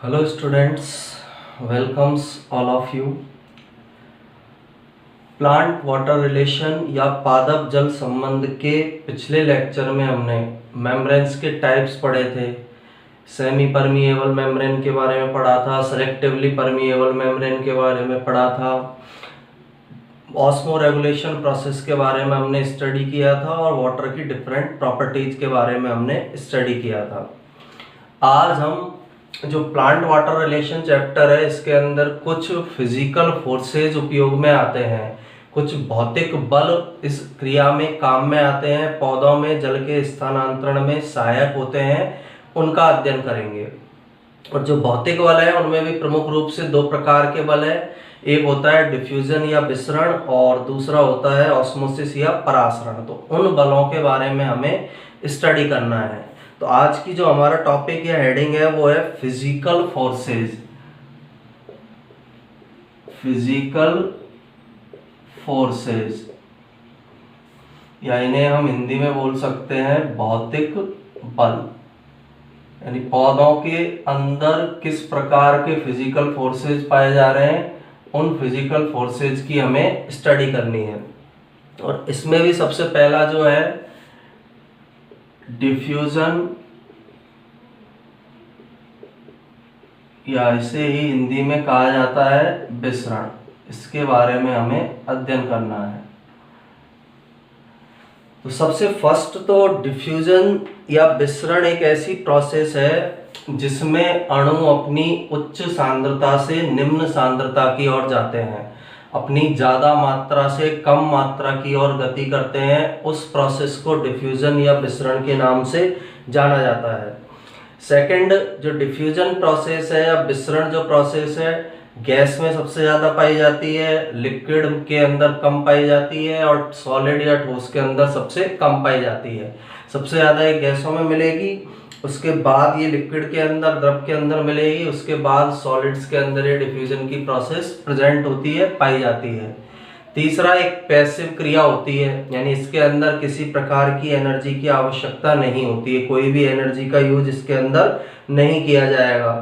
Hello students, welcomes all of you. Plant water relation या पादप जल संबंध के पिछले लेक्चर में हमने मेम्ब्रेन्स के टाइप्स पढ़े थे। सेमी परमिएबल मेम्ब्रेन के बारे में पढ़ा था, सेलेक्टिवली परमिएबल मेम्ब्रेन के बारे में पढ़ा था, ऑस्मो रेगुलेशन प्रोसेस के बारे में हमने स्टडी किया था और वाटर की डिफरेंट प्रॉपर्टीज के बारे में हमने स्टडी किया था। आज हम जो प्लांट वाटर रिलेशन चैप्टर है, इसके अंदर कुछ फिजिकल फोर्सेज उपयोग में आते हैं, कुछ भौतिक बल इस क्रिया में काम में आते हैं, पौधों में जल के स्थानांतरण में सहायक होते हैं, उनका अध्ययन करेंगे। और जो भौतिक बल है उनमें भी प्रमुख रूप से दो प्रकार के बल है। एक होता है डिफ्यूजन या विसरण और दूसरा होता है ऑस्मोसिस या परासरण। तो उन बलों के बारे में हमें स्टडी करना है। तो आज की जो हमारा टॉपिक या हेडिंग है वो है फिजिकल फोर्सेस। फिजिकल फोर्सेस या इन्हें हम हिंदी में बोल सकते हैं भौतिक बल। यानी पौधों के अंदर किस प्रकार के फिजिकल फोर्सेस पाए जा रहे हैं, उन फिजिकल फोर्सेस की हमें स्टडी करनी है। और इसमें भी सबसे पहला जो है डिफ्यूजन या इसे ही हिंदी में कहा जाता है विसरण, इसके बारे में हमें अध्ययन करना है। तो सबसे फर्स्ट तो डिफ्यूजन या विसरण एक ऐसी प्रोसेस है जिसमें अणु अपनी उच्च सांद्रता से निम्न सांद्रता की ओर जाते हैं, अपनी ज़्यादा मात्रा से कम मात्रा की ओर गति करते हैं। उस प्रोसेस को डिफ्यूजन या विसरण के नाम से जाना जाता है। सेकंड, जो डिफ्यूजन प्रोसेस है या विसरण जो प्रोसेस है, गैस में सबसे ज़्यादा पाई जाती है, लिक्विड के अंदर कम पाई जाती है और सॉलिड या ठोस के अंदर सबसे कम पाई जाती है। सबसे ज़्यादा ये गैसों में मिलेगी, उसके बाद ये लिक्विड के अंदर, द्रव के अंदर मिलेगी, उसके बाद सॉलिड्स के अंदर ये डिफ्यूजन की प्रोसेस प्रेजेंट होती है, पाई जाती है। तीसरा, एक पैसिव क्रिया होती है, यानी इसके अंदर किसी प्रकार की एनर्जी की आवश्यकता नहीं होती है, कोई भी एनर्जी का यूज इसके अंदर नहीं किया जाएगा।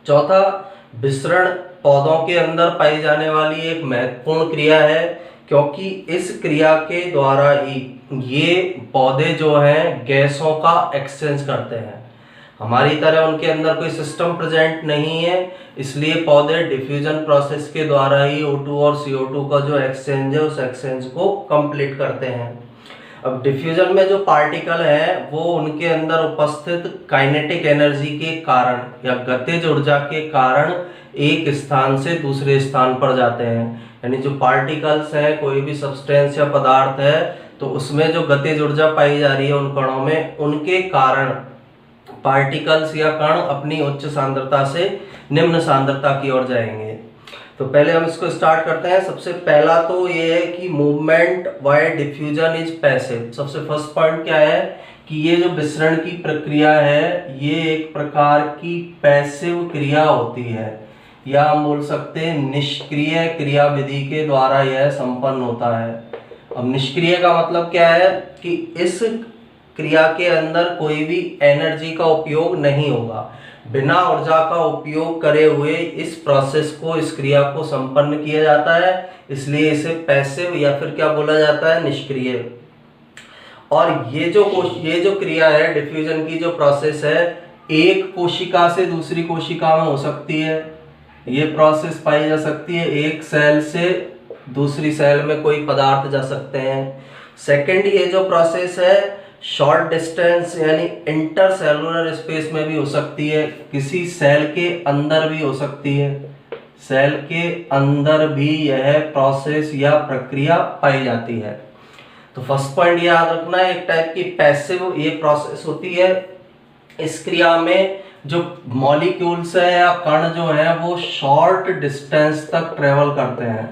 चौथा, विसरण पौधों के अंदर पाई जाने वाली एक महत्वपूर्ण क्रिया है, क्योंकि इस क्रिया के द्वारा ही ये पौधे जो हैं गैसों का एक्सचेंज करते हैं। हमारी तरह उनके अंदर कोई सिस्टम प्रेजेंट नहीं है, इसलिए पौधे डिफ्यूजन प्रोसेस के द्वारा ही O2 और CO2 का जो एक्सचेंज है उस एक्सचेंज को कंप्लीट करते हैं। अब डिफ्यूजन में जो पार्टिकल है वो उनके अंदर उपस्थित काइनेटिक एनर्जी के कारण या गतिज ऊर्जा के कारण एक स्थान से दूसरे स्थान पर जाते हैं। यानी जो पार्टिकल्स हैं, कोई भी सब्सटेंस या पदार्थ है, तो उसमें जो गतिज ऊर्जा पाई जा रही है उन कणों में, उनके कारण पार्टिकल्स या कण अपनी उच्च सांद्रता से निम्न सांद्रता की ओर जाएंगे। तो पहले हम इसको स्टार्ट करते हैं। सबसे पहला तो ये है कि movement by diffusion is passive. सबसे फर्स्ट पॉइंट क्या है कि ये जो विसरण की प्रक्रिया है ये एक प्रकार की पैसिव क्रिया होती है, या हम बोल सकते हैं निष्क्रिय क्रिया विधि के द्वारा यह संपन्न होता है। अब निष्क्रिय का मतलब क्या है कि इस क्रिया के अंदर कोई भी एनर्जी का उपयोग नहीं होगा, बिना ऊर्जा का उपयोग करे हुए इस प्रोसेस को, इस क्रिया को संपन्न किया जाता है, इसलिए इसे पैसिव या फिर क्या बोला जाता है, निष्क्रिय। और ये जो क्रिया है डिफ्यूजन की जो प्रोसेस है, एक कोशिका से दूसरी कोशिका में हो सकती है, ये प्रोसेस पाई जा सकती है। एक सेल से दूसरी सेल में कोई पदार्थ जा सकते हैं। सेकंड, ये जो प्रोसेस है शॉर्ट डिस्टेंस यानी इंटरसेलुलर स्पेस में भी हो सकती है, किसी सेल के अंदर भी हो सकती है, सेल के अंदर भी यह प्रोसेस या प्रक्रिया पाई जाती है। तो फर्स्ट पॉइंट याद रखना, एक टाइप की पैसिव ये प्रोसेस होती है। इस क्रिया में जो मॉलिक्यूल्स है या कण जो है वो शॉर्ट डिस्टेंस तक ट्रेवल करते हैं,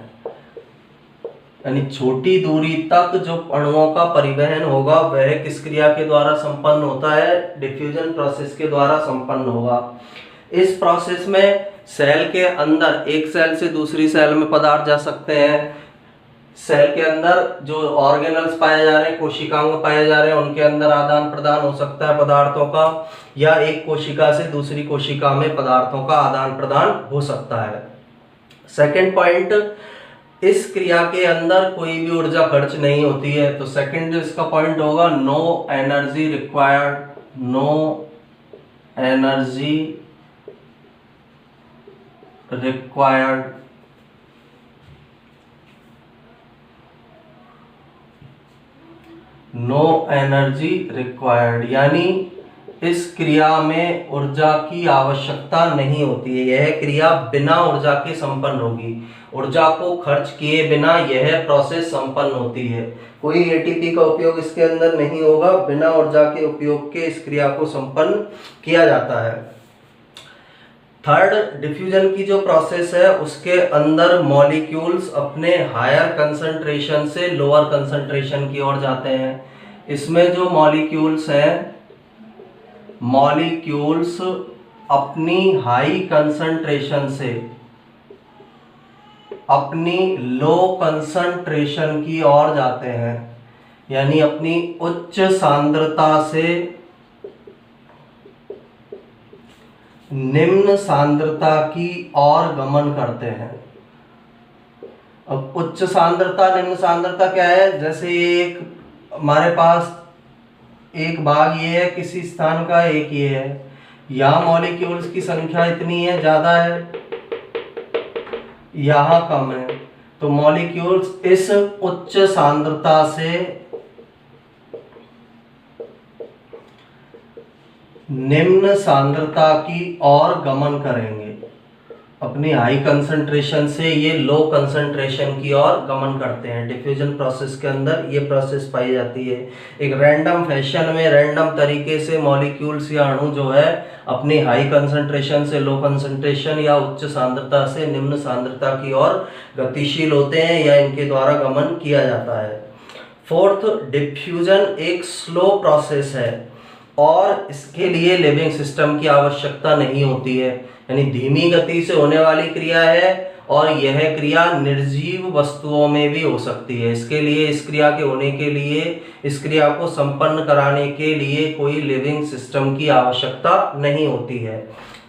यानी छोटी दूरी तक जो अणुओं का परिवहन होगा वह किस क्रिया के द्वारा संपन्न होता है, डिफ्यूजन प्रोसेस के द्वारा संपन्न होगा। इस प्रोसेस में सेल के अंदर एक सेल से दूसरी सेल में पदार्थ जा सकते हैं, सेल के अंदर जो ऑर्गेनल्स पाए जा रहे हैं, कोशिकाओं पाए जा रहे हैं, उनके अंदर आदान प्रदान हो सकता है पदार्थों का, या एक कोशिका से दूसरी कोशिका में पदार्थों का आदान प्रदान हो सकता है। सेकंड पॉइंट, इस क्रिया के अंदर कोई भी ऊर्जा खर्च नहीं होती है। तो सेकंड जो इसका पॉइंट होगा, no energy required, no energy required, no energy required, यानी इस क्रिया में ऊर्जा की आवश्यकता नहीं होती है। यह क्रिया बिना ऊर्जा के संपन्न होगी, ऊर्जा को खर्च किए बिना यह प्रोसेस संपन्न होती है। कोई एटीपी का उपयोग इसके अंदर नहीं होगा, बिना ऊर्जा के उपयोग के इस क्रिया को संपन्न किया जाता है। थर्ड, डिफ्यूजन की जो प्रोसेस है उसके अंदर मॉलिक्यूल्स अपने हायर कंसंट्रेशन से लोअर कंसंट्रेशन की ओर जाते हैं। इसमें जो मॉलिक्यूल्स हैं, मॉलिक्यूल्स अपनी हाई कंसंट्रेशन से अपनी लो कंसंट्रेशन की ओर जाते हैं, यानी अपनी उच्च सांद्रता से निम्न सांद्रता की ओर गमन करते हैं। अब उच्च सांद्रता निम्न सांद्रता क्या है? जैसे एक हमारे पास एक भाग ये है किसी स्थान का, एक ये है, यहाँ मॉलिक्यूल्स की संख्या इतनी है, ज्यादा है, यहाँ कम है, तो मॉलिक्यूल्स इस उच्च सांद्रता से निम्न सांद्रता की ओर गमन करेंगे। अपनी हाई कंसंट्रेशन से ये लो कंसंट्रेशन की ओर गमन करते हैं। डिफ्यूजन प्रोसेस के अंदर ये प्रोसेस पाई जाती है। एक रैंडम फैशन में, रैंडम तरीके से मॉलिक्यूल्स या अणु जो है अपनी हाई कंसंट्रेशन से लो कंसंट्रेशन या उच्च सांद्रता से निम्न सांद्रता की ओर गतिशील होते हैं या इनके द्वारा गमन किया जाता है। फोर्थ, डिफ्यूजन एक स्लो प्रोसेस है और इसके लिए लिविंग सिस्टम की आवश्यकता नहीं होती है, यानी धीमी गति से होने वाली क्रिया है और यह क्रिया निर्जीव वस्तुओं में भी हो सकती है। इसके लिए, इस क्रिया के होने के लिए, इस क्रिया को संपन्न कराने के लिए कोई लिविंग सिस्टम की आवश्यकता नहीं होती है।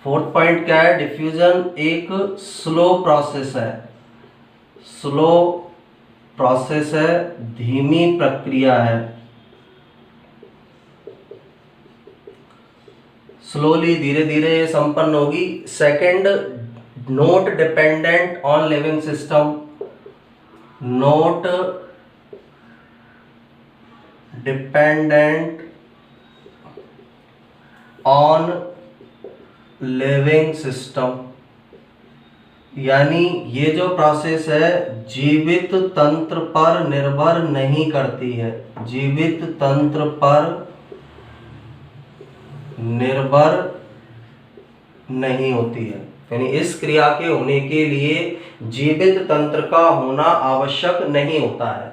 फोर्थ पॉइंट क्या है? डिफ्यूजन एक स्लो प्रोसेस है, स्लो प्रोसेस है, धीमी प्रक्रिया है, स्लोली, धीरे धीरे ये संपन्न होगी। Second, not dependent on living system, not dependent on living system, यानी ये जो प्रोसेस है जीवित तंत्र पर निर्भर नहीं करती है, जीवित तंत्र पर निर्भर नहीं होती है, यानी इस क्रिया के होने के लिए जीवित तंत्र का होना आवश्यक नहीं होता है।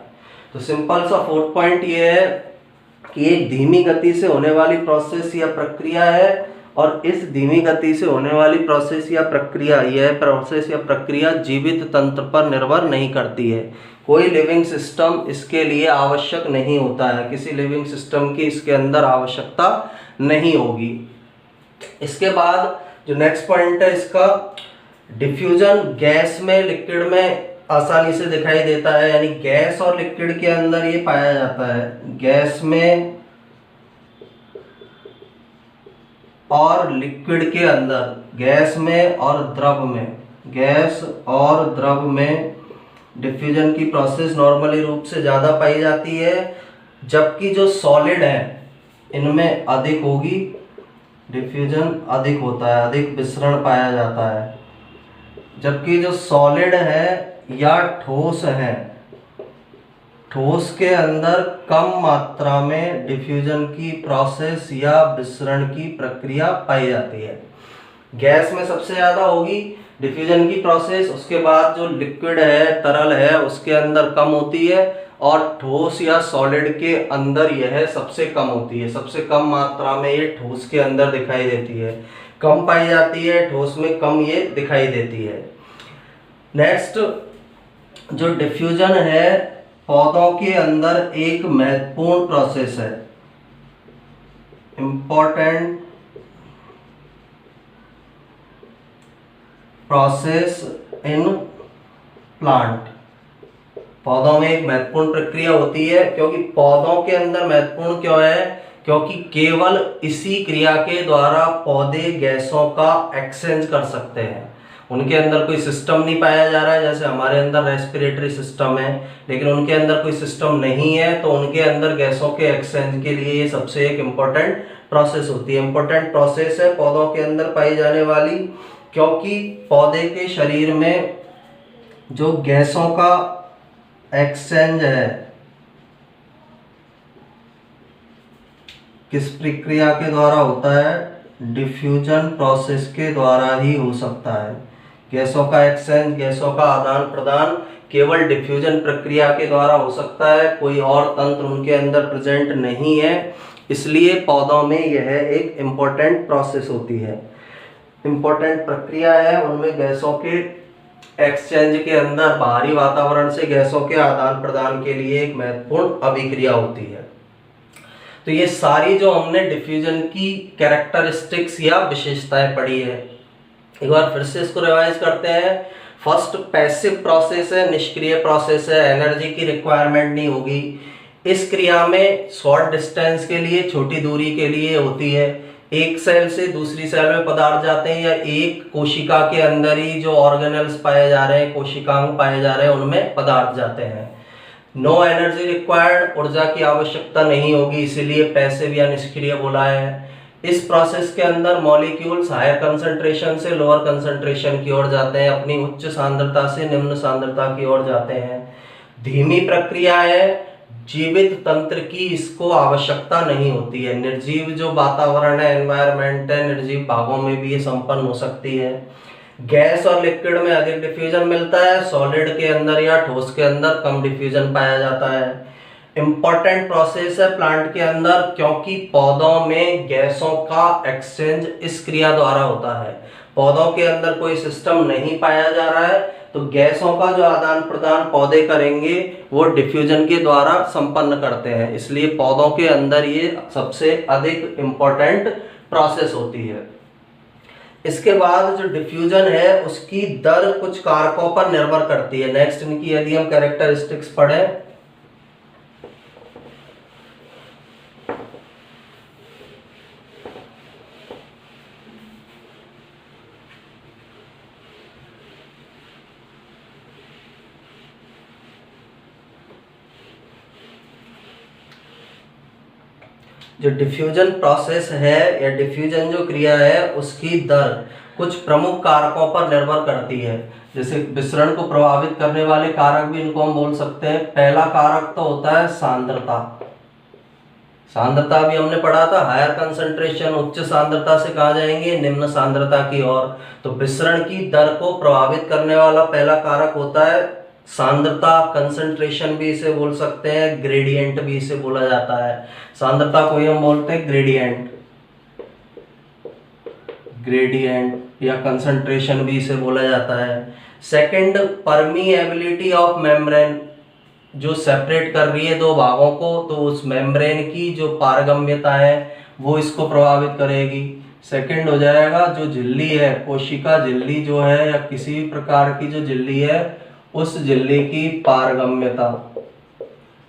तो सिंपल सा फोर्थ पॉइंट ये है कि एक धीमी गति से होने वाली प्रोसेस या प्रक्रिया है और इस धीमी गति से होने वाली प्रोसेस या प्रक्रिया, यह प्रोसेस या प्रक्रिया जीवित तंत्र पर निर्भर नहीं करती है। कोई लिविंग सिस्टम इसके लिए आवश्यक नहीं होता है, किसी लिविंग सिस्टम की इसके अंदर आवश्यकता नहीं होगी। इसके बाद जो नेक्स्ट पॉइंट है इसका, डिफ्यूजन गैस में, लिक्विड में आसानी से दिखाई देता है, यानी गैस और लिक्विड के अंदर ये पाया जाता है। गैस में और लिक्विड के अंदर, गैस में और द्रव में, गैस और द्रव में डिफ्यूजन की प्रोसेस नॉर्मली रूप से ज़्यादा पाई जाती है, जबकि जो सॉलिड है इनमें अधिक होगी, डिफ्यूजन अधिक होता है, अधिक विसरण पाया जाता है। जबकि जो सॉलिड है या ठोस है, ठोस के अंदर कम मात्रा में डिफ्यूजन की प्रोसेस या विसरण की प्रक्रिया पाई जाती है। गैस में सबसे ज़्यादा होगी डिफ्यूजन की प्रोसेस, उसके बाद जो लिक्विड है, तरल है, उसके अंदर कम होती है और ठोस या सॉलिड के अंदर यह सबसे कम होती है। सबसे कम मात्रा में ये ठोस के अंदर दिखाई देती है, कम पाई जाती है, ठोस में कम ये दिखाई देती है। नेक्स्ट, जो डिफ्यूजन है पौधों के अंदर एक महत्वपूर्ण प्रोसेस है, इंपॉर्टेंट प्रोसेस इन प्लांट। पौधों में एक महत्वपूर्ण प्रक्रिया होती है, क्योंकि पौधों के अंदर महत्वपूर्ण क्यों है, क्योंकि केवल इसी क्रिया के द्वारा पौधे गैसों का एक्सचेंज कर सकते हैं। उनके अंदर कोई सिस्टम नहीं पाया जा रहा है, जैसे हमारे अंदर रेस्पिरेटरी सिस्टम है, लेकिन उनके अंदर कोई सिस्टम नहीं है, तो उनके अंदर गैसों के एक्सचेंज के लिए ये सबसे एक इम्पोर्टेंट प्रोसेस होती है। इम्पोर्टेंट प्रोसेस है पौधों के अंदर पाई जाने वाली, क्योंकि पौधे के शरीर में जो गैसों का एक्सचेंज है किस प्रक्रिया के द्वारा होता है, डिफ्यूजन प्रोसेस के द्वारा ही हो सकता है। गैसों का एक्सचेंज, गैसों का आदान प्रदान केवल डिफ्यूजन प्रक्रिया के द्वारा हो सकता है, कोई और तंत्र उनके अंदर प्रेजेंट नहीं है, इसलिए पौधों में यह एक इम्पोर्टेंट प्रोसेस होती है, इम्पोर्टेंट प्रक्रिया है। उनमें गैसों के एक्सचेंज के अंदर बाहरी वातावरण से गैसों के आदान प्रदान के लिए एक महत्वपूर्ण अभिक्रिया होती है। तो ये सारी जो हमने डिफ्यूजन की कैरेक्टरिस्टिक्स या विशेषताएं पढ़ी है, एक बार फिर से इसको रिवाइज करते हैं। फर्स्ट पैसिव प्रोसेस है, निष्क्रिय प्रोसेस है, एनर्जी की रिक्वायरमेंट नहीं होगी। इस क्रिया में शॉर्ट डिस्टेंस के लिए, छोटी दूरी के लिए होती है। एक सेल से दूसरी सेल में पदार्थ जाते हैं, या एक कोशिका के अंदर ही जो ऑर्गेनेल्स पाए जा रहे हैं, कोशिकांग पाए जा रहे हैं, उनमें पदार्थ जाते हैं। नो एनर्जी रिक्वायर्ड, ऊर्जा की आवश्यकता नहीं होगी, इसीलिए पैसिव या निष्क्रिय बोला है। इस प्रोसेस के अंदर मॉलिक्यूल्स हायर कंसंट्रेशन से लोअर कंसंट्रेशन की ओर जाते हैं, अपनी उच्च सांद्रता से निम्न सांद्रता की ओर जाते हैं। धीमी प्रक्रिया है, जीवित तंत्र की इसको आवश्यकता नहीं होती है। निर्जीव जो वातावरण है, एनवायरमेंट है, निर्जीव भागों में भी ये संपन्न हो सकती है। गैस और लिक्विड में अधिक डिफ्यूजन मिलता है, सॉलिड के अंदर या ठोस के अंदर कम डिफ्यूजन पाया जाता है। इंपॉर्टेंट प्रोसेस है प्लांट के अंदर, क्योंकि पौधों में गैसों का एक्सचेंज इस क्रिया द्वारा होता है। पौधों के अंदर कोई सिस्टम नहीं पाया जा रहा है, तो गैसों का जो आदान प्रदान पौधे करेंगे वो डिफ्यूजन के द्वारा संपन्न करते हैं, इसलिए पौधों के अंदर ये सबसे अधिक इंपॉर्टेंट प्रोसेस होती है। इसके बाद जो डिफ्यूजन है उसकी दर कुछ कारकों पर निर्भर करती है। नेक्स्ट इनकी यदि हम कैरेक्टरिस्टिक्स पढ़ें, जो डिफ्यूजन प्रोसेस है या डिफ्यूजन जो क्रिया है उसकी दर कुछ प्रमुख कारकों पर निर्भर करती है। जैसे विसरण को प्रभावित करने वाले कारक भी इनको हम बोल सकते हैं। पहला कारक तो होता है सांद्रता। सांद्रता भी हमने पढ़ा था, हायर कंसंट्रेशन, उच्च सांद्रता से कहाँ जाएंगे, निम्न सांद्रता की ओर। तो विसरण की दर को प्रभावित करने वाला पहला कारक होता है सांद्रता। कंसंट्रेशन भी इसे बोल सकते हैं, ग्रेडियंट भी इसे बोला जाता है। सांद्रता को ही हम बोलते हैं ग्रेडियंट, ग्रेडियंट या कंसंट्रेशन भी इसे बोला जाता है। सेकंड, परमीएबिलिटी ऑफ मेम्ब्रेन, जो सेपरेट कर रही है दो भागों को, तो उस मेम्ब्रेन की जो पारगम्यता है वो इसको प्रभावित करेगी। सेकंड हो जाएगा जो झिल्ली है, कोशिका झिल्ली जो है या किसी भी प्रकार की जो झिल्ली है, उस झिल्ली की पारगम्यता।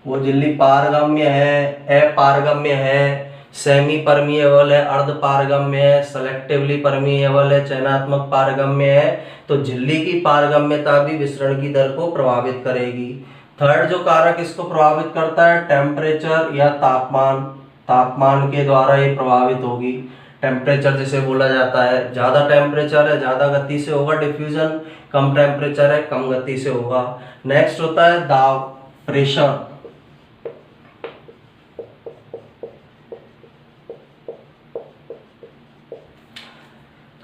वो झिल्ली पारगम्य है, अपारगम्य है, सेमी परमिएबल है, अर्ध पारगम्य है, सेलेक्टिवली परमिएबल है, चयनात्मक पारगम्य है। तो झिल्ली की पारगम्यता भी विसरण की दर को प्रभावित करेगी। थर्ड जो कारक इसको प्रभावित करता है टेम्परेचर या तापमान। तापमान के द्वारा ये प्रभावित होगी। टेम्परेचर जिसे बोला जाता है, ज़्यादा टेम्परेचर है ज़्यादा गति से होगा डिफ्यूजन, कम टेम्परेचर है कम गति से होगा। नेक्स्ट होता है दाब, प्रेशर।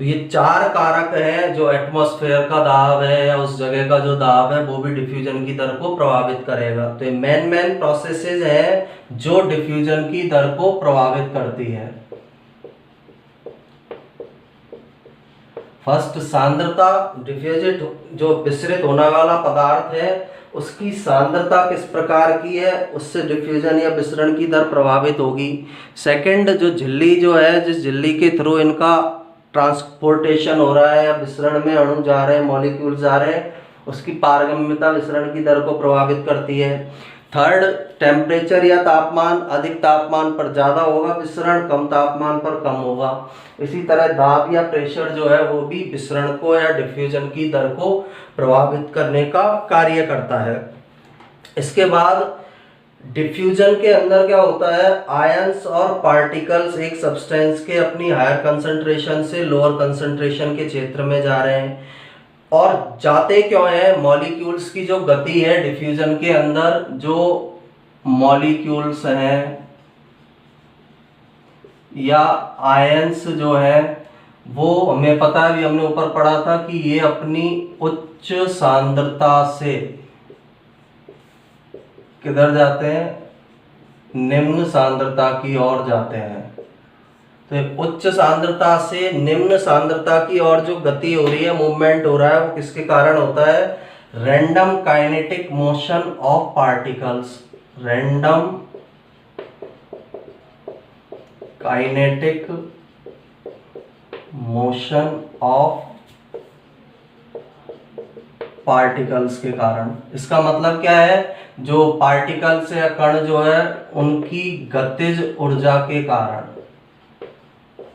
तो ये चार कारक हैं जो एटमॉस्फेयर का दाब है या उस जगह का जो दाब है वो भी डिफ्यूजन की दर को प्रभावित करेगा। तो ये मेन प्रोसेसेस हैं जो डिफ्यूजन की दर को प्रभावित करती है। फर्स्ट सांद्रता, डिफ्यूजिट जो विसरित होने वाला पदार्थ है उसकी सांद्रता किस प्रकार की है, उससे डिफ्यूजन या विसरण की दर प्रभावित होगी। सेकंड, जो झिल्ली जो है, जिस झिल्ली के थ्रू इनका ट्रांसपोर्टेशन हो रहा है या विसरण में अणु जा रहे हैं, मॉलिक्यूल जा रहे हैं, उसकी पारगम्यता विसरण की दर को प्रभावित करती है। थर्ड, टेम्परेचर या तापमान, अधिक तापमान पर ज़्यादा होगा विसरण, कम तापमान पर कम होगा। इसी तरह दाब या प्रेशर जो है वो भी विसरण को या डिफ्यूजन की दर को प्रभावित करने का कार्य करता है। इसके बाद डिफ्यूजन के अंदर क्या होता है, आयंस और पार्टिकल्स एक सब्सटेंस के अपनी हायर कंसंट्रेशन से लोअर कंसंट्रेशन के क्षेत्र में जा रहे हैं। और जाते क्यों हैं, मॉलिक्यूल्स की जो गति है डिफ्यूजन के अंदर, जो मॉलिक्यूल्स हैं या आयंस जो है वो हमें पता है, अभी हमने ऊपर पढ़ा था कि ये अपनी उच्च सांद्रता से किधर जाते हैं, निम्न सांद्रता की ओर जाते हैं। तो उच्च सांद्रता से निम्न सांद्रता की ओर जो गति हो रही है, मूवमेंट हो रहा है, वो किसके कारण होता है, random kinetic motion of particles. Random kinetic motion of particles के कारण। इसका मतलब क्या है, जो पार्टिकल्स या कण जो है उनकी गतिज ऊर्जा के कारण,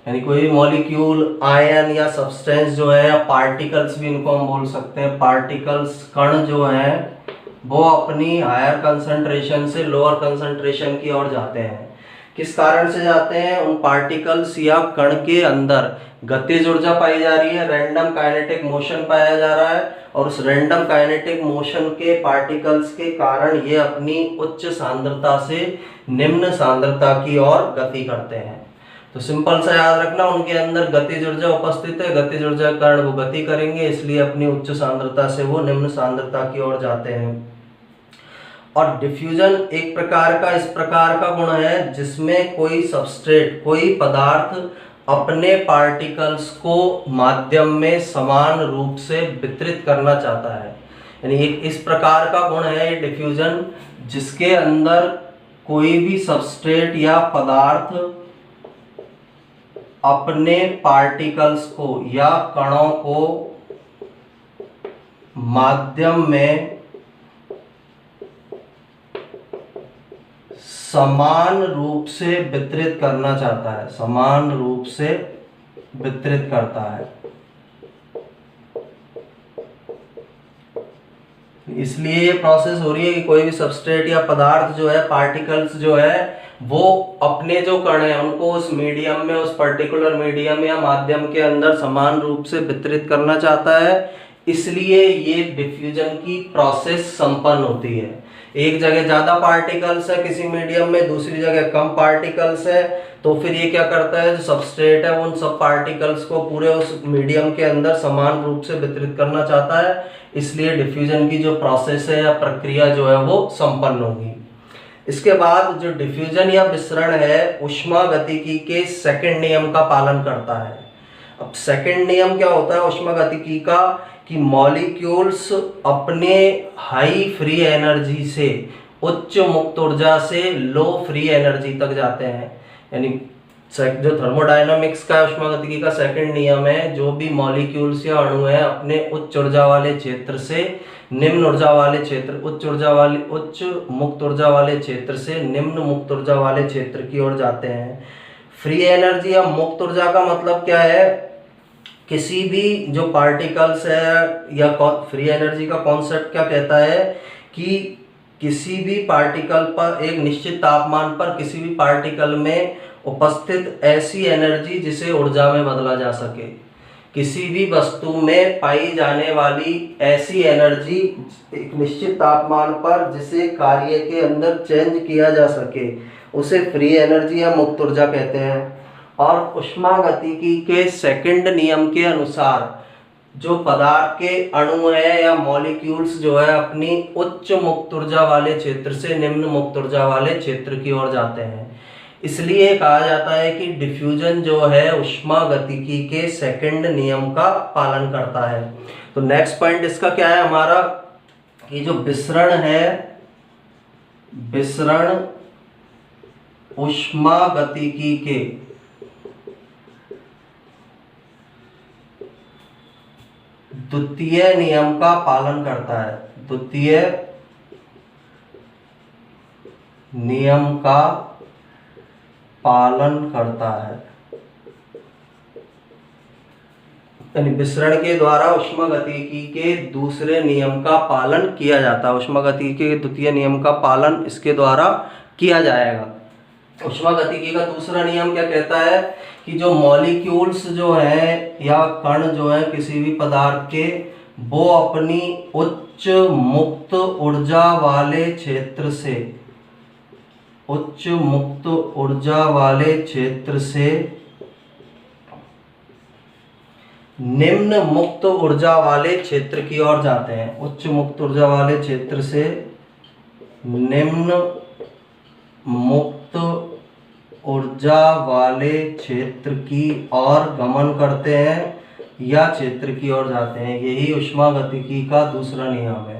यानी कोई भी मॉलिक्यूल, आयन या सब्सटेंस जो है, या पार्टिकल्स भी इनको हम बोल सकते हैं, पार्टिकल्स कण जो हैं वो अपनी हायर कंसंट्रेशन से लोअर कंसंट्रेशन की ओर जाते हैं। किस कारण से जाते हैं, उन पार्टिकल्स या कण के अंदर गतिज ऊर्जा पाई जा रही है, रैंडम काइनेटिक मोशन पाया जा रहा है, और उस रैंडम काइनेटिक मोशन के पार्टिकल्स के कारण ये अपनी उच्च सांद्रता से निम्न सांद्रता की ओर गति करते हैं। तो सिंपल सा याद रखना, उनके अंदर गतिज ऊर्जा उपस्थित है, गतिज ऊर्जा के कारण वो गति करेंगे, इसलिए अपनी उच्च सांद्रता से वो निम्न सांद्रता की ओर जाते हैं। और डिफ्यूजन एक प्रकार का इस प्रकार का गुण है जिसमें कोई सबस्ट्रेट, कोई पदार्थ अपने पार्टिकल्स को माध्यम में समान रूप से वितरित करना चाहता है। यानी एक इस प्रकार का गुण है ये डिफ्यूजन, जिसके अंदर कोई भी सबस्ट्रेट या पदार्थ अपने पार्टिकल्स को या कणों को माध्यम में समान रूप से वितरित करना चाहता है, समान रूप से वितरित करता है। इसलिए ये प्रोसेस हो रही है कि कोई भी सबस्ट्रेट या पदार्थ जो है, पार्टिकल्स जो है, वो अपने जो कण है उनको उस मीडियम में, उस पर्टिकुलर मीडियम या माध्यम के अंदर समान रूप से वितरित करना चाहता है। इसलिए ये डिफ्यूजन की प्रोसेस संपन्न होती है। एक जगह ज्यादा पार्टिकल्स है किसी मीडियम में, दूसरी जगह कम पार्टिकल्स है, तो फिर ये क्या करता है, जो सबस्ट्रेट है उन सब पार्टिकल्स को पूरे उस मीडियम के अंदर समान रूप से वितरित करना चाहता है। इसलिए डिफ्यूजन की जो प्रोसेस है या प्रक्रिया जो है वो संपन्न होगी। इसके बाद जो डिफ्यूजन या विसरण है, ऊष्मागतिकी के सेकंड नियम का पालन करता है। अब सेकंड नियम क्या होता है ऊष्मागतिकी का, कि मॉलिक्यूल्स अपने हाई फ्री एनर्जी से, उच्च मुक्त ऊर्जा से लो फ्री एनर्जी तक जाते हैं। यानी जो थर्मोडायनामिक्स का ऊष्मागतिकी का सेकंड नियम है, जो भी मॉलिक्यूल्स या अणु है अपने उच्च ऊर्जा वाले क्षेत्र से निम्न ऊर्जा वाले क्षेत्र, उच्च मुक्त ऊर्जा वाले क्षेत्र से निम्न मुक्त ऊर्जा वाले क्षेत्र की ओर जाते हैं। फ्री एनर्जी या मुक्त ऊर्जा का मतलब क्या है, किसी भी जो पार्टिकल्स है, या फ्री एनर्जी का कॉन्सेप्ट क्या कहता है कि किसी भी पार्टिकल पर एक निश्चित तापमान पर किसी भी पार्टिकल में उपस्थित ऐसी एनर्जी जिसे ऊर्जा में बदला जा सके, किसी भी वस्तु में पाई जाने वाली ऐसी एनर्जी एक निश्चित तापमान पर जिसे कार्य के अंदर चेंज किया जा सके, उसे फ्री एनर्जी या मुक्त ऊर्जा कहते हैं। और ऊष्मागतिकी के सेकंड नियम के अनुसार जो पदार्थ के अणु है या मॉलिक्यूल्स जो है अपनी उच्च मुक्त ऊर्जा वाले क्षेत्र से निम्न मुक्त ऊर्जा वाले क्षेत्र की ओर जाते हैं। इसलिए कहा जाता है कि डिफ्यूजन जो है ऊष्मागतिकी के सेकंड नियम का पालन करता है। तो नेक्स्ट पॉइंट इसका क्या है हमारा, कि जो विसरण है, विसरण ऊष्मागतिकी के द्वितीय नियम का पालन करता है, द्वितीय नियम का पालन करता है। यानी विसरण के द्वारा ऊष्मागतिकी के दूसरे नियम का पालन किया जाता है। ऊष्मागतिकी के द्वितीय नियम का पालन इसके द्वारा किया जाएगा। ऊष्मागतिकी का दूसरा नियम क्या कहता है कि जो मॉलिक्यूल्स जो है या कण जो है किसी भी पदार्थ के, वो अपनी उच्च मुक्त ऊर्जा वाले क्षेत्र से, उच्च मुक्त ऊर्जा वाले क्षेत्र से निम्न मुक्त ऊर्जा वाले क्षेत्र की ओर जाते हैं। उच्च मुक्त ऊर्जा वाले क्षेत्र से निम्न मुक्त ऊर्जा वाले क्षेत्र की ओर गमन करते हैं या क्षेत्र की ओर जाते हैं। यही ऊष्मागतिकी का दूसरा नियम है।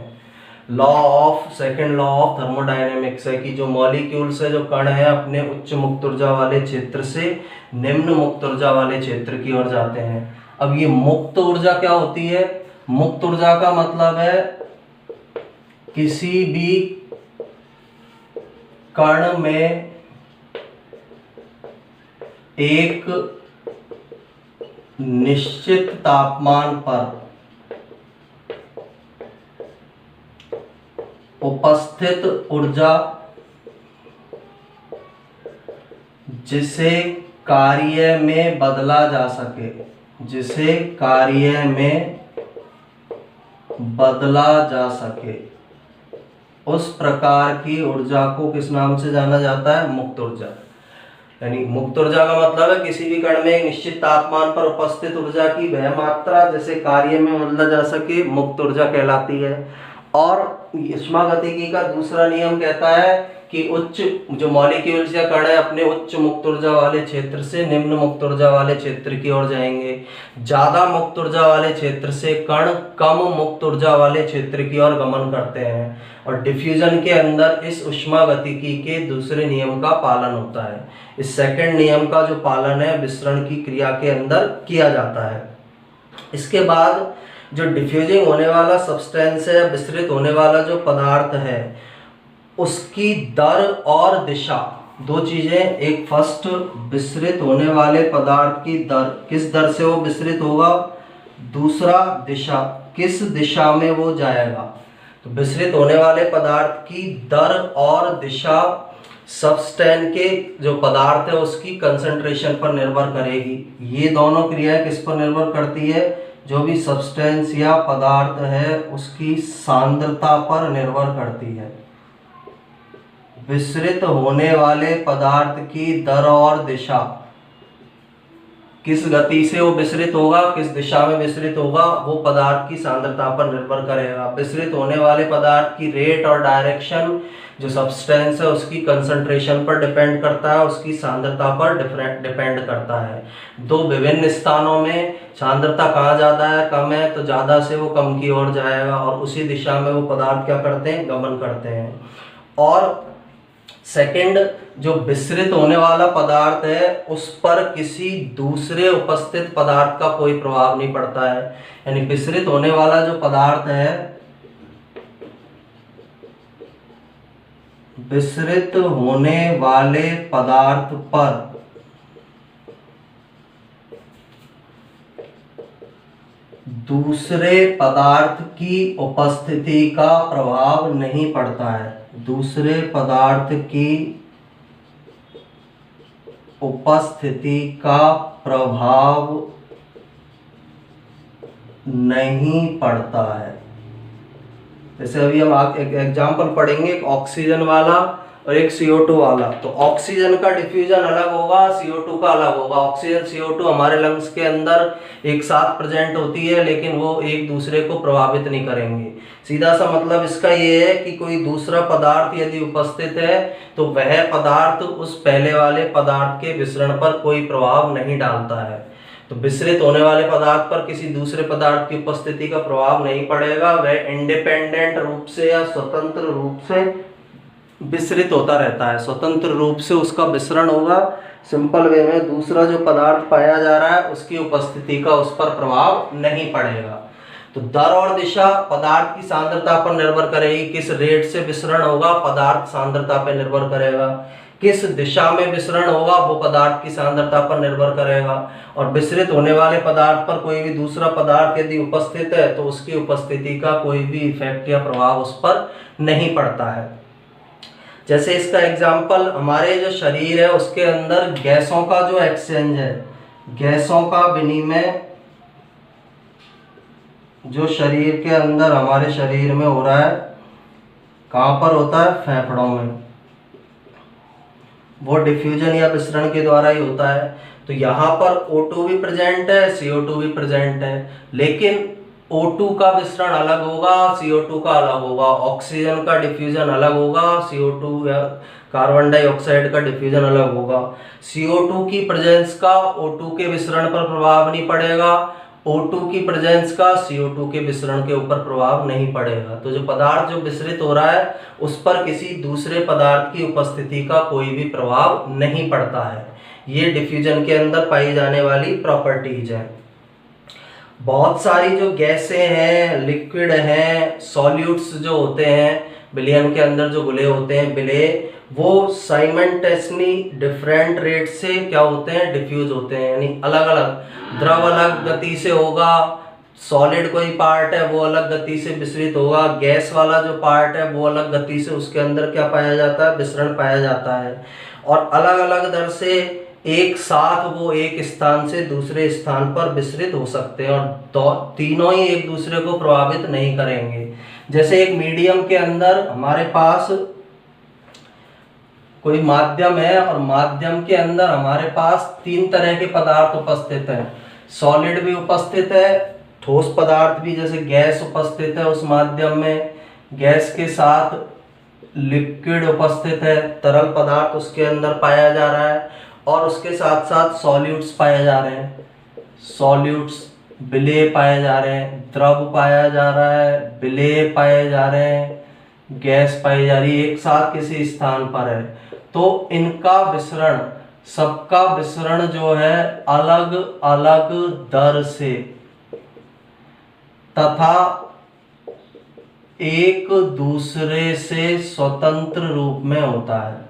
सेकंड लॉ ऑफ थर्मोडायनेमिक्स है कि जो मॉलिक्यूल्स है, जो कण है, अपने उच्च मुक्त ऊर्जा वाले क्षेत्र से निम्न मुक्त ऊर्जा वाले क्षेत्र की ओर जाते हैं। अब ये मुक्त ऊर्जा क्या होती है? मुक्त ऊर्जा का मतलब है किसी भी कण में एक निश्चित तापमान पर उपस्थित ऊर्जा जिसे कार्य में बदला जा सके, जिसे कार्य में बदला जा सके, उस प्रकार की ऊर्जा को किस नाम से जाना जाता है? मुक्त ऊर्जा। यानी मुक्त ऊर्जा का मतलब है किसी भी कण में एक निश्चित तापमान पर उपस्थित ऊर्जा की वह मात्रा जिसे कार्य में बदला जा सके, मुक्त ऊर्जा कहलाती है। और ऊष्मागतिकी का दूसरा नियम कहता है कि उच्च जो मॉलिक्यूल्स या कण है अपने उच्च मुक्त ऊर्जा वाले क्षेत्र से निम्न मुक्त ऊर्जा वाले क्षेत्र की ओर जाएंगे। ज्यादा मुक्त ऊर्जा वाले क्षेत्र से कण कम मुक्त ऊर्जा वाले क्षेत्र की ओर गमन करते हैं। और डिफ्यूजन के अंदर इस ऊष्मागतिकी के दूसरे नियम का पालन होता है। इस सेकंड नियम का जो पालन है विसरण की क्रिया के अंदर किया जाता है। इसके बाद जो डिफ्यूजिंग होने वाला सब्सटेंस है, विसरित होने वाला जो पदार्थ है, उसकी दर और दिशा, दो चीजें। एक फर्स्ट, विसरित होने वाले पदार्थ की दर, किस दर से वो विसरित होगा। दूसरा, दिशा, किस दिशा में वो जाएगा। तो विसरित होने वाले पदार्थ की दर और दिशा सब्सटेंस के जो पदार्थ है उसकी कंसंट्रेशन पर निर्भर करेगी। ये दोनों क्रियाएं किस पर निर्भर करती है? जो भी सब्सटेंस या पदार्थ है उसकी सांद्रता पर निर्भर करती है। विसरित होने वाले पदार्थ की दर और दिशा, किस गति से वो विसरित होगा, किस दिशा में विसरित होगा, वो पदार्थ की सांद्रता पर निर्भर करेगा। विसरित होने वाले पदार्थ की रेट और डायरेक्शन जो सब्सटेंस है उसकी कंसंट्रेशन पर डिपेंड करता है, उसकी सांद्रता पर डिपेंड करता है। दो विभिन्न स्थानों में सांद्रता कहाँ ज़्यादा है, कम है, तो ज़्यादा से वो कम की ओर जाएगा और उसी दिशा में वो पदार्थ क्या करते हैं? गमन करते हैं। और सेकंड, जो विसरित होने वाला पदार्थ है उस पर किसी दूसरे उपस्थित पदार्थ का कोई प्रभाव नहीं पड़ता है। यानी विसरित होने वाला जो पदार्थ है, विसरित होने वाले पदार्थ पर दूसरे पदार्थ की उपस्थिति का प्रभाव नहीं पड़ता है। दूसरे पदार्थ की उपस्थिति का प्रभाव नहीं पड़ता है। जैसे अभी हम एक एग्जाम्पल पढ़ेंगे, एक ऑक्सीजन वाला और एक CO2 वाला, तो ऑक्सीजन का डिफ्यूजन अलग होगा, CO2 का अलग होगा। ऑक्सीजन CO2 हमारे लंग्स के अंदर एक साथ प्रेजेंट होती है, लेकिन वो एक दूसरे को प्रभावित नहीं करेंगे। सीधा सा मतलब इसका ये है कि कोई दूसरा पदार्थ यदि उपस्थित है तो वह पदार्थ उस पहले वाले पदार्थ के विसरण पर कोई प्रभाव नहीं डालता है। तो विसरित होने वाले पदार्थ पर किसी दूसरे पदार्थ की उपस्थिति का प्रभाव नहीं पड़ेगा, वह इंडिपेंडेंट रूप से या स्वतंत्र रूप से विसरित होता रहता है, स्वतंत्र रूप से उसका विसरण होगा। सिंपल वे में दूसरा जो पदार्थ पाया जा रहा है उसकी उपस्थिति का उस पर प्रभाव नहीं पड़ेगा। तो दर और दिशा पदार्थ की सांद्रता पर निर्भर करेगी, किस रेट से विसरण होगा पदार्थ सांद्रता पर निर्भर करेगा, किस दिशा में विसरण होगा वो पदार्थ की सांद्रता पर निर्भर करेगा। और विसरित होने वाले पदार्थ पर कोई भी दूसरा पदार्थ यदि उपस्थित है तो उसकी उपस्थिति का कोई भी इफेक्ट या प्रभाव उस पर नहीं पड़ता है। जैसे इसका एग्जाम्पल, हमारे जो शरीर है उसके अंदर गैसों का जो एक्सचेंज है, गैसों का विनिमय जो शरीर के अंदर हमारे शरीर में हो रहा है, कहाँ पर होता है? फेफड़ों में। वो डिफ्यूजन या विसरण के द्वारा ही होता है। तो यहाँ पर O2 भी प्रेजेंट है, CO2 भी प्रेजेंट है, लेकिन O2 का विसरण अलग होगा, CO2 का अलग होगा। ऑक्सीजन का डिफ्यूजन अलग होगा, CO2 या कार्बन डाइऑक्साइड का डिफ्यूजन अलग होगा। CO2 की प्रेजेंस का O2 के विसरण पर प्रभाव नहीं पड़ेगा, O2 की प्रेजेंस का CO2 के विसरण के ऊपर प्रभाव नहीं पड़ेगा। तो जो पदार्थ जो विसरित हो रहा है उस पर किसी दूसरे पदार्थ की उपस्थिति का कोई भी प्रभाव नहीं पड़ता है। ये डिफ्यूजन के अंदर पाई जाने वाली प्रॉपर्टीज है। बहुत सारी जो गैसें हैं, लिक्विड हैं, सॉल्यूट्स जो होते हैं, विलयन के अंदर जो घुले होते हैं विलेय, वो साइमल्टेनियसली डिफरेंट रेट से क्या होते हैं? डिफ्यूज होते हैं, यानी अलग अलग। द्रव अलग गति से होगा, सॉलिड कोई पार्ट है वो अलग गति से विसरित होगा, गैस वाला जो पार्ट है वो अलग गति से उसके अंदर क्या पाया जाता है? विसरण पाया जाता है। और अलग अलग दर से एक साथ वो एक स्थान से दूसरे स्थान पर विसरित हो सकते हैं, और तीनों ही एक दूसरे को प्रभावित नहीं करेंगे। जैसे एक मीडियम के अंदर हमारे पास कोई माध्यम है और माध्यम के अंदर हमारे पास तीन तरह के पदार्थ उपस्थित हैं। सॉलिड भी उपस्थित है, ठोस पदार्थ भी जैसे गैस उपस्थित है उस माध्यम में, गैस के साथ लिक्विड उपस्थित है, तरल पदार्थ उसके अंदर पाया जा रहा है, और उसके साथ साथ सॉल्यूट्स पाए जा रहे हैं। सॉल्यूट्स विलेय पाए जा रहे हैं, द्रव पाया जा रहा है, विलेय पाए जा रहे हैं, गैस पाई जा रही है, एक साथ किसी स्थान पर है। तो इनका विसरण, सबका विसरण जो है अलग अलग दर से तथा एक दूसरे से स्वतंत्र रूप में होता है।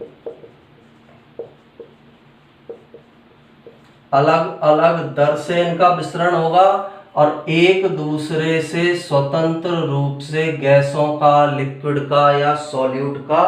अलग अलग दर से इनका विसरण होगा और एक दूसरे से स्वतंत्र रूप से गैसों का, लिक्विड का या सॉल्यूट का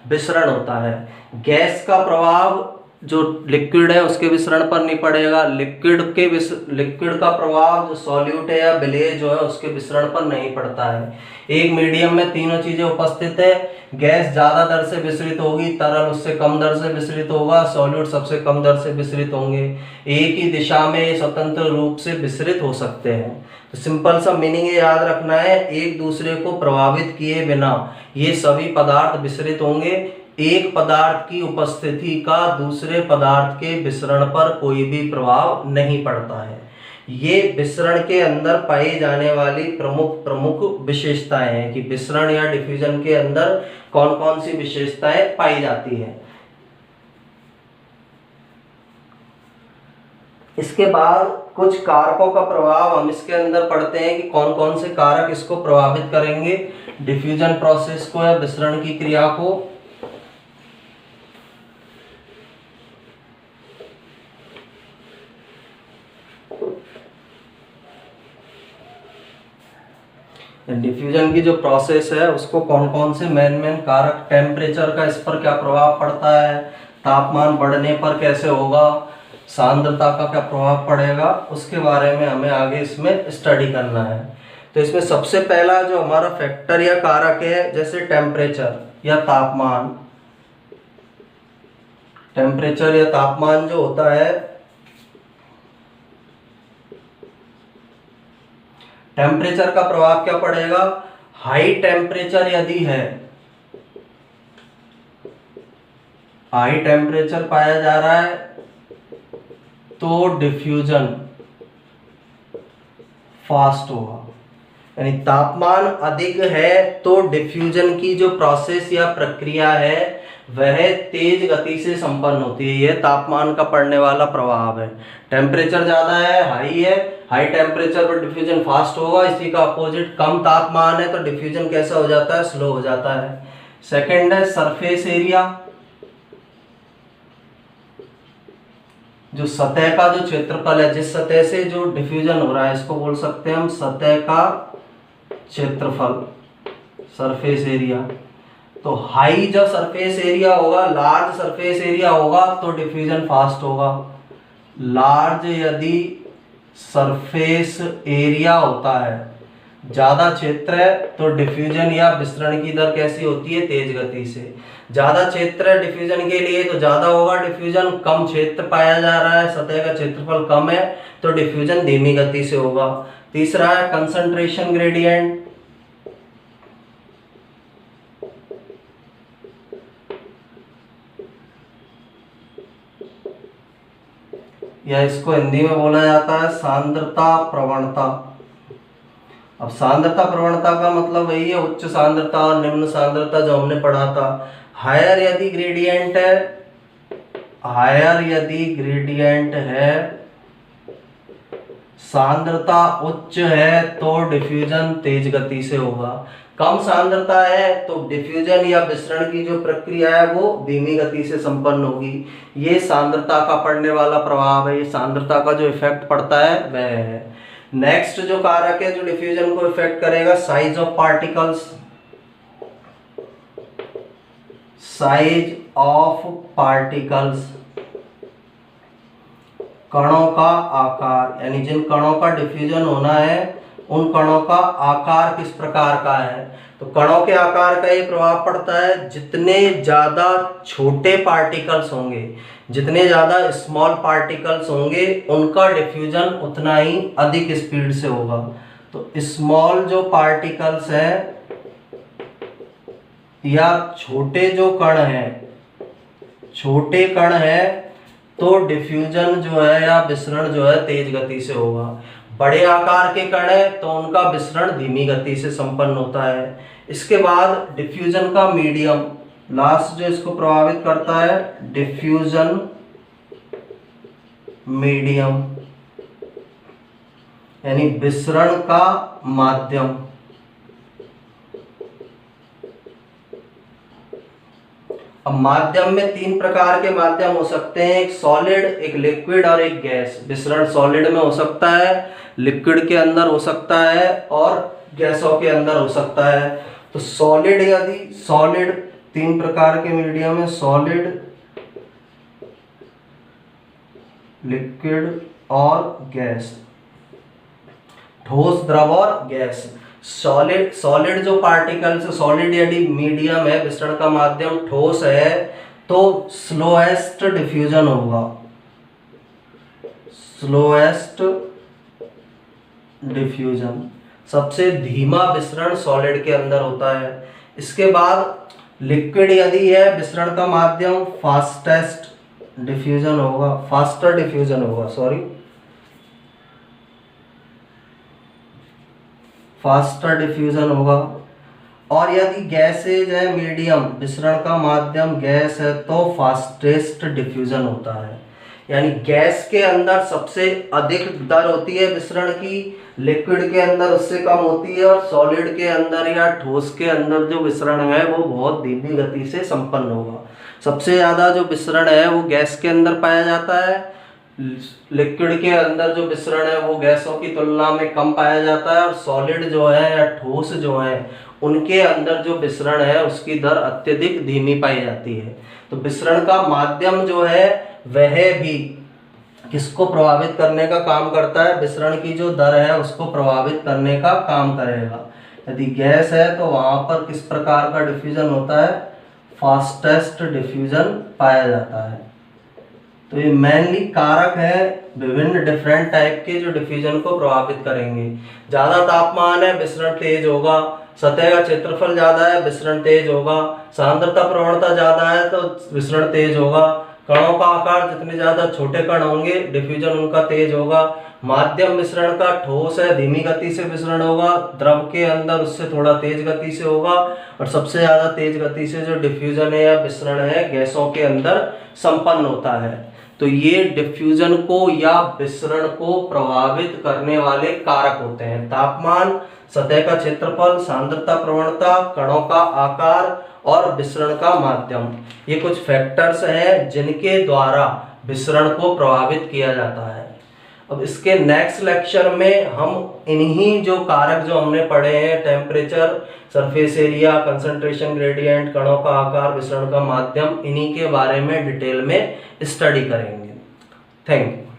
विसरण होता है। गैस का प्रभाव जो लिक्विड है उसके विसरण पर नहीं पड़ेगा, लिक्विड का प्रभाव जो सॉल्यूट है या विलेय जो है उसके विसरण पर नहीं पड़ता है। एक मीडियम में तीनों चीजें उपस्थित है, गैस ज्यादा दर से विसरित होगी, तरल उससे कम दर से विसरित होगा, सॉल्यूट सबसे कम दर से विसरित होंगे, एक ही दिशा में स्वतंत्र रूप से विसरित हो सकते हैं। तो सिंपल सा मीनिंग ये याद रखना है, एक दूसरे को प्रभावित किए बिना ये सभी पदार्थ विसरित होंगे। एक पदार्थ की उपस्थिति का दूसरे पदार्थ के विसरण पर कोई भी प्रभाव नहीं पड़ता है। ये विसरण के अंदर पाई जाने वाली प्रमुख प्रमुख विशेषताएं हैं कि विसरण या डिफ्यूजन के अंदर कौन कौन सी विशेषताएं पाई जाती हैं। इसके बाद कुछ कारकों का प्रभाव हम इसके अंदर पढ़ते हैं कि कौन कौन से कारक इसको प्रभावित करेंगे, डिफ्यूजन प्रोसेस को या विसरण की क्रिया को। डिफ्यूजन की जो प्रोसेस है उसको कौन कौन से मेन कारक, टेम्परेचर का इस पर क्या प्रभाव पड़ता है, तापमान बढ़ने पर कैसे होगा, सांद्रता का क्या प्रभाव पड़ेगा, उसके बारे में हमें आगे इसमें स्टडी करना है। तो इसमें सबसे पहला जो हमारा फैक्टर या कारक है, जैसे टेम्परेचर या तापमान, टेम्परेचर या तापमान जो होता है, टेम्परेचर का प्रभाव क्या पड़ेगा? हाई टेम्परेचर यदि है, हाई टेम्परेचर पाया जा रहा है तो डिफ्यूजन फास्ट होगा। यानी तापमान अधिक है तो डिफ्यूजन की जो प्रोसेस या प्रक्रिया है वह तेज गति से संपन्न होती है। यह तापमान का पड़ने वाला प्रभाव है। टेम्परेचर ज्यादा है, हाई है, हाई टेम्परेचर पर डिफ्यूजन फास्ट होगा। इसी का अपोजिट कम तापमान है तो डिफ्यूजन कैसा हो जाता है? स्लो हो जाता है। सेकंड है सरफेस एरिया। जो सतह का जो क्षेत्रफल है, जिस सतह से जो डिफ्यूजन हो रहा है, इसको बोल सकते हैं हम सतह का क्षेत्रफल, सरफेस एरिया। तो हाई जो सरफेस एरिया होगा, लार्ज सरफेस एरिया होगा तो डिफ्यूजन फास्ट होगा। लार्ज यदि सरफेस एरिया होता है, ज्यादा क्षेत्र है, तो डिफ्यूजन या विसरण की दर कैसी होती है? तेज गति से। ज्यादा क्षेत्र है डिफ्यूजन के लिए तो ज्यादा होगा डिफ्यूजन। कम क्षेत्र पाया जा रहा है, सतह का क्षेत्रफल कम है, तो डिफ्यूजन धीमी गति से होगा। तीसरा है कंसंट्रेशन ग्रेडियंट। या इसको हिंदी में बोला जाता है सांद्रता प्रवणता। अब सांद्रता प्रवणता का मतलब वही है, उच्च सांद्रता और निम्न सांद्रता जो हमने पढ़ा था। हायर यदि ग्रेडियंट है, हायर यदि ग्रेडियंट है, सांद्रता उच्च है तो डिफ्यूजन तेज गति से होगा। कम सांद्रता है तो डिफ्यूजन या विसरण की जो प्रक्रिया है वो धीमी गति से संपन्न होगी। ये सांद्रता का पड़ने वाला प्रभाव है, ये सांद्रता का जो इफेक्ट पड़ता है वह है। नेक्स्ट जो कारक है जो डिफ्यूजन को इफेक्ट करेगा, size of particles. Size of particles, कणों का आकार, यानी जिन कणों का डिफ्यूजन होना है उन कणों का आकार किस प्रकार का है। तो कणों के आकार का ये प्रभाव पड़ता है, जितने ज्यादा छोटे पार्टिकल्स होंगे, जितने ज्यादा स्मॉल पार्टिकल्स होंगे, उनका डिफ्यूजन उतना ही अधिक स्पीड से होगा। तो स्मॉल जो पार्टिकल्स हैं या छोटे जो कण हैं, छोटे कण हैं, तो डिफ्यूजन जो है या विसरण जो है तेज गति से होगा। बड़े आकार के कण है तो उनका विसरण धीमी गति से संपन्न होता है। इसके बाद डिफ्यूजन का मीडियम, लास्ट जो इसको प्रभावित करता है, डिफ्यूजन मीडियम, यानी विसरण का माध्यम। अब माध्यम में तीन प्रकार के माध्यम हो सकते हैं, एक सॉलिड, एक लिक्विड और एक गैस। विसरण सॉलिड में हो सकता है, लिक्विड के अंदर हो सकता है और गैसों के अंदर हो सकता है। तो सॉलिड, यदि सॉलिड, तीन प्रकार के मीडियम है, सॉलिड, लिक्विड और गैस, ठोस, द्रव और गैस। सॉलिड जो पार्टिकल्स, सॉलिड यदि मीडियम है, विसरण का माध्यम ठोस है, तो स्लोएस्ट डिफ्यूजन होगा, स्लोएस्ट डिफ्यूजन, सबसे धीमा विसरण सॉलिड के अंदर होता है। इसके बाद लिक्विड यदि है, विसरण का माध्यम फास्टेस्ट डिफ्यूजन होगा, फास्टर डिफ्यूजन होगा, फास्टर डिफ्यूजन होगा। और यदि गैसेज है, मीडियम, विसरण का माध्यम गैस है, तो फास्टेस्ट डिफ्यूजन होता है। यानी गैस के अंदर सबसे अधिक दर होती है विसरण की, लिक्विड के अंदर उससे कम होती है, और सॉलिड के अंदर या ठोस के अंदर जो विसरण है वो बहुत धीमी गति से संपन्न होगा। सबसे ज़्यादा जो विसरण है वो गैस के अंदर पाया जाता है, लिक्विड के अंदर जो विसरण है वो गैसों की तुलना में कम पाया जाता है, और सॉलिड जो है या ठोस जो है उनके अंदर जो विसरण है उसकी दर अत्यधिक धीमी पाई जाती है। तो विसरण का माध्यम जो है वह भी किसको प्रभावित करने का काम करता है? विसरण की जो दर है उसको प्रभावित करने का काम करेगा। यदि गैस है तो वहां पर किस प्रकार का डिफ्यूजन होता है? फास्टेस्ट डिफ्यूजन पाया जाता है। तो ये मेनली कारक है विभिन्न डिफरेंट टाइप के जो डिफ्यूजन को प्रभावित करेंगे। ज़्यादा तापमान है, विसरण तेज होगा। सतह का क्षेत्रफल ज़्यादा है, विसरण तेज होगा। सांद्रता प्रवणता ज़्यादा है तो विसरण तेज होगा। कणों का आकार जितने ज़्यादा छोटे कण होंगे, डिफ्यूजन उनका तेज होगा। माध्यम मिश्रण का ठोस है, धीमी गति से विसरण होगा। द्रव के अंदर उससे थोड़ा तेज गति से होगा। और सबसे ज़्यादा तेज गति से जो डिफ्यूजन है या विसरण है गैसों के अंदर संपन्न होता है। तो ये डिफ्यूजन को या विसरण को प्रभावित करने वाले कारक होते हैं। तापमान, सतह का क्षेत्रफल, सांद्रता प्रवणता, कणों का आकार और विसरण का माध्यम, ये कुछ फैक्टर्स हैं जिनके द्वारा विसरण को प्रभावित किया जाता है। अब इसके नेक्स्ट लेक्चर में हम इन्हीं जो कारक जो हमने पढ़े हैं, temperature, surface area, concentration gradient, कणों का आकार, विसरण का माध्यम, इन्हीं के बारे में डिटेल में स्टडी करेंगे। Thank you.